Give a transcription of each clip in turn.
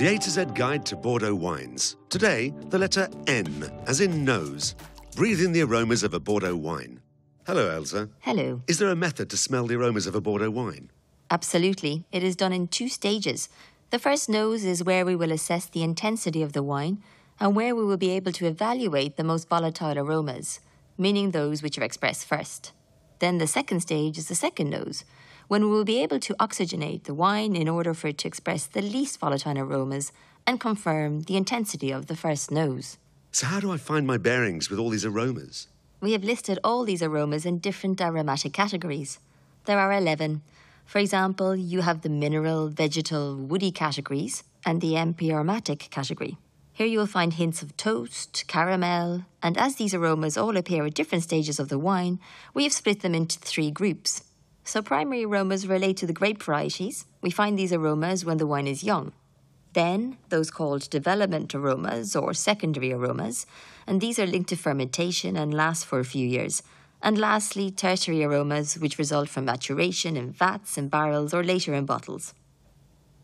The A to Z guide to Bordeaux wines. Today, the letter N, as in nose. Breathe in the aromas of a Bordeaux wine. Hello, Elsa. Hello. Is there a method to smell the aromas of a Bordeaux wine? Absolutely. It is done in 2 stages. The first nose is where we will assess the intensity of the wine and where we will be able to evaluate the most volatile aromas, meaning those which are expressed first. Then the second stage is the second nose, when we will be able to oxygenate the wine in order for it to express the least volatile aromas and confirm the intensity of the first nose. So how do I find my bearings with all these aromas? We have listed all these aromas in different aromatic categories. There are 11. For example, you have the mineral, vegetal, woody categories and the empyaromatic category. Here you will find hints of toast, caramel, and as these aromas all appear at different stages of the wine, we have split them into 3 groups. So primary aromas relate to the grape varieties. We find these aromas when the wine is young. Then, those called development aromas or secondary aromas, and these are linked to fermentation and last for a few years. And lastly, tertiary aromas, which result from maturation in vats, in barrels, or later in bottles.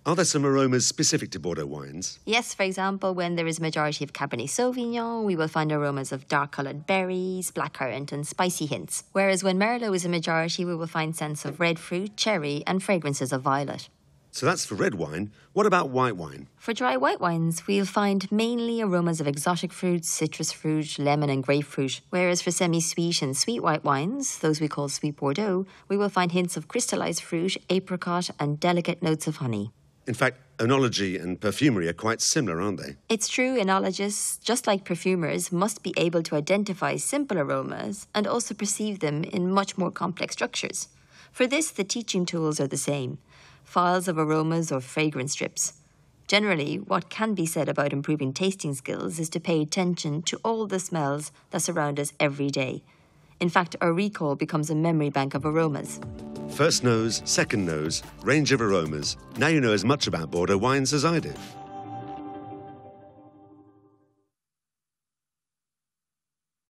Are there some aromas specific to Bordeaux wines? Yes, for example, when there is a majority of Cabernet Sauvignon, we will find aromas of dark-coloured berries, blackcurrant and spicy hints. Whereas when Merlot is a majority, we will find scents of red fruit, cherry and fragrances of violet. So that's for red wine. What about white wine? For dry white wines, we'll find mainly aromas of exotic fruits, citrus fruit, lemon and grapefruit. Whereas for semi-sweet and sweet white wines, those we call sweet Bordeaux, we will find hints of crystallized fruit, apricot and delicate notes of honey. In fact, oenology and perfumery are quite similar, aren't they? It's true, enologists, just like perfumers, must be able to identify simple aromas and also perceive them in much more complex structures. For this, the teaching tools are the same. Files of aromas or fragrance strips. Generally, what can be said about improving tasting skills is to pay attention to all the smells that surround us every day. In fact, our recall becomes a memory bank of aromas. First nose, second nose, range of aromas. Now you know as much about Bordeaux wines as I do.